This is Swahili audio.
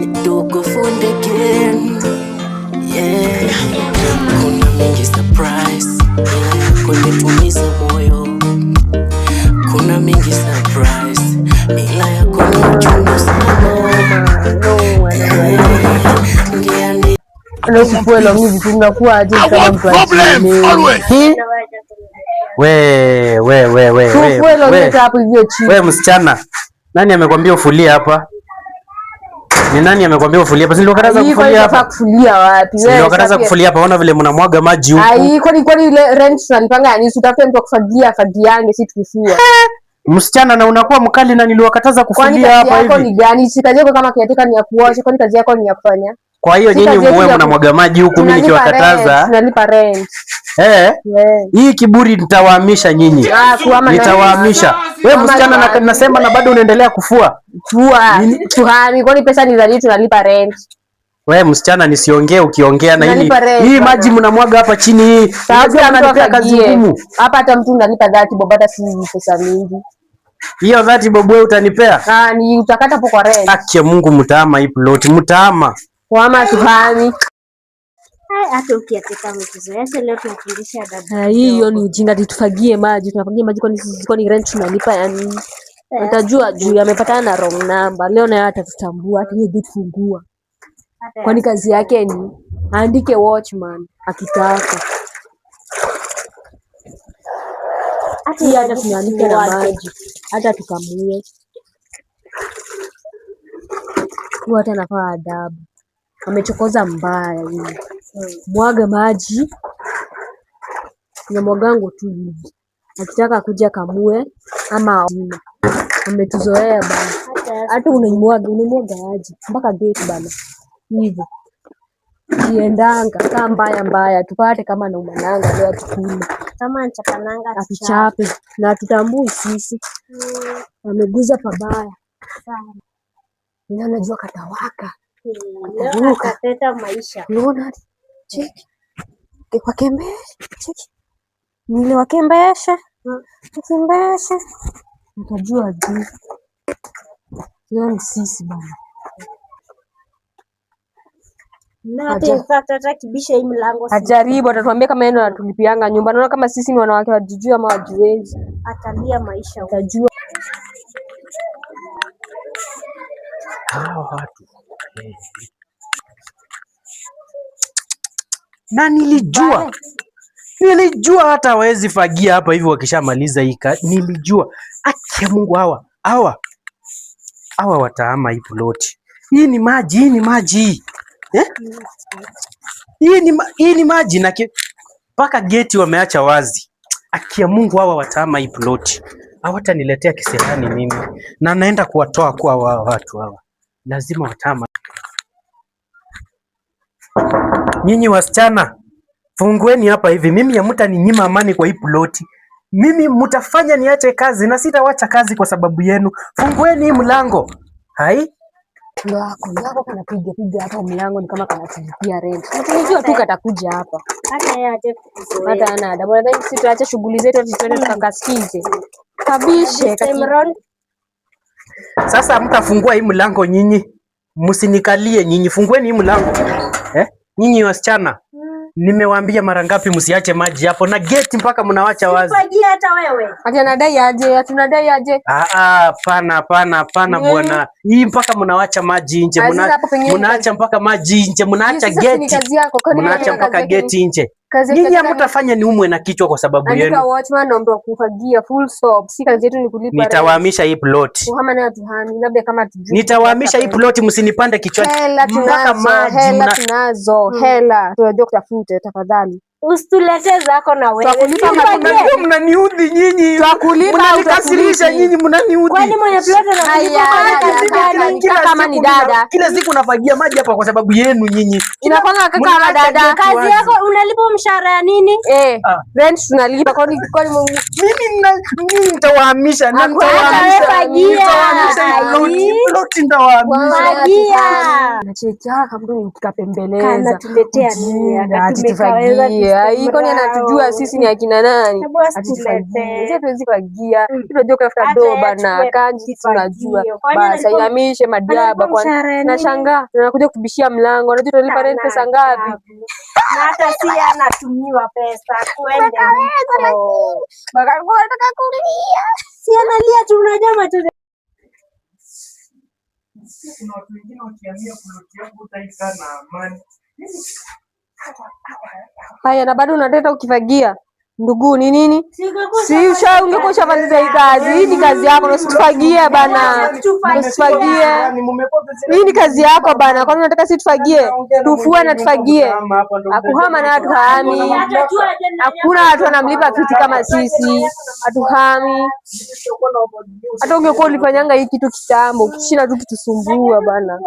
nitukufunde again. Yeah, kuna mingi surprise kunitumiza moyo, kuna mingi surprise ila yako ni uchungu sana. We msichana, nani amekwambia ufulie hapa? Ni nani amekwambia ufulie hapa? Si ndio kataza kufulia hapa? Kufulia wapi? Si ndio kataza kufulia hapa? Ona vile mnamwaga maji huku. Ai, kwani ile rent tunalipanga yani utafute mtu kufagia fagiange si tukifua. Msichana na unakuwa mkali na niliwakataza kufulia hapa hivi. Kwani kazi yako ni gani? Si kazi yako kama kiatika ni ya kuosha, kwani kazi yako ni ya kufanya? Kwa hiyo nyinyi mwe mnamwaga maji huku mimi nikiwakataza. Tunalipa rent. Hii kiburi nitawahamisha nyinyi. Nitawahamisha. Wewe msichana nasema na bado unaendelea kufua. Tuhami, kwani pesa ni za tunalipa rent. Wewe msichana nisiongee ukiongea na hii maji mnamwaga hapa chini hii. Sasa ananipea kazi ngumu. Hapa hata mtu unalipa 30 bob hata si pesa mingi. Hiyo 30 bob wewe utanipea? Ni utakata hapo kwa rent. Akia Mungu mtaama hii plot, mtaama. Kwa tuhami. Hata ukiatika mchezo. Sasa leo tunafundisha dada. Hiyo ni ujinga, tufagie maji. Tunafagia maji kwani rent tunalipa yani. Utajua juu amepatana na wrong number. Leo naye atatutambua, hata yeye fungua. Kwani kazi yake ni aandike watchman akitaka. Hata tunaandika na maji. Hata tukamue. Hata nafaa adabu. Amechokoza mbaya yeye. Mwaga maji. Na mwagango tu hivi. Akitaka kuja kamue ama ametuzoea bana. Hata unamwaga aje mpaka gate bana. Hivyo. Kiendanga kama mbaya tupate kama na umananga leo tukule. Kama nchapananga atuchape na tutambui sisi. Ameguza pabaya sana. Ni anajua katawaka. Leo atateta maisha. Unaona? Cheki. Kwa kembesha. Cheki. Nile wakembesha. Wakembesha. Utajua juu. Leo sisi bana. Na hata kibisha hii mlango. Ajaribu atatuambia kama yeye anatulipianga nyumba. Naona kama sisi ni wanawake wajijua ama wajiwezi. Atalia maisha. Utajua. Hao watu. Na nilijua hata hawezi fagia hapa hivi wakishamaliza hii nilijua. Akia Mungu hawa wataama hii ploti. Hii ni maji. Hii ni maji na mpaka geti wameacha wazi. Akia Mungu hawa wataama hii ploti. Hawataniletea kisirani mimi na naenda kuwatoa kwa watu hawa. Lazima watama. Nyinyi wasichana, fungueni hapa hivi. Mimi hamtaninyima amani kwa hii ploti. Mimi mtafanya niache kazi na sitawacha kazi kwa sababu yenu. Fungueni hii mlango. Hai? Ndio kanapiga hapa mlango ni kama kanatulipia rent. Tunajua tu katakuja hapa. Hata yeye aje kuzoea. Hata ana adabu. Nadhani sisi tuache shughuli zetu tuende tukakasikize. Kabishe Sasa hamtafungua hii mlango nyinyi. Msinikalie nyinyi, fungueni hii mlango. Nyinyi wasichana. Nimewaambia mara ngapi msiache maji hapo na geti mpaka mnawacha wazi. Fagia hata wewe. Ati anadai aje? Tunadai aje? Hapana bwana. Hii mpaka mnawacha maji nje, mnaacha mpaka maji nje, mnaacha geti. Mnaacha mpaka geti nje. Nyinyi hamtafanya niumwe na kichwa kwa sababu yenu. Andika watchman na ndo kufagia full stop. Si kazi yetu ni kulipa. Nitawahamisha hii plot. Kama na tuhami labda kama tujue. Nitawahamisha hii plot, msinipande kichwani. Mpaka maji tunazo. Hela. Tunajua kutafute tafadhali. Usitulete zako na wewe. Tutakulipa mnaniudhi nyinyi. Tutakulipa mnanikasirisha nyinyi, mnaniudhi. Kwani mwenye plot anakulipa kama ni dada. Kila siku nafagia maji hapa kwa sababu yenu nyinyi. Inafanya kama dada. Kazi yako unalipa mshahara ya nini? Rent tunalipa kwani mimi nitawahamisha na nacheka kama nikapembeleza. Anatuletea nini? Akatumekaweza Ai, kwani anatujua sisi ni akina nani? Atufagie. Sisi tuwezi fagia. Tunajua kutafuta doba na kanji tunajua. Basi inamishe madiaba kwa nashangaa. Tunakuja kubishia mlango. Unajua tunalipa rent pesa ngapi? Na hata si anatumiwa pesa kwende huko. Baka nataka kulia. Si analia tu, unajua machozi. Kuna watu wengine wakiamia ploti yangu utaikaa na amani. Haya, na bado unateta ukifagia. Ndugu ni nini? Si ungekuwa ushamaliza hii kazi. Hii ni kazi yako, usitufagie bana. Usitufagie. Hii ni kazi yako bana. Kwani unataka situfagie? Tufue na tufagie. Akuhama na hatuhami. Hakuna watu wanamlipa fiti kama sisi. Hatuhami. Hata ungekuwa ulifanyanga hii kitu kitambo, ukishinda tu kitusumbua bana.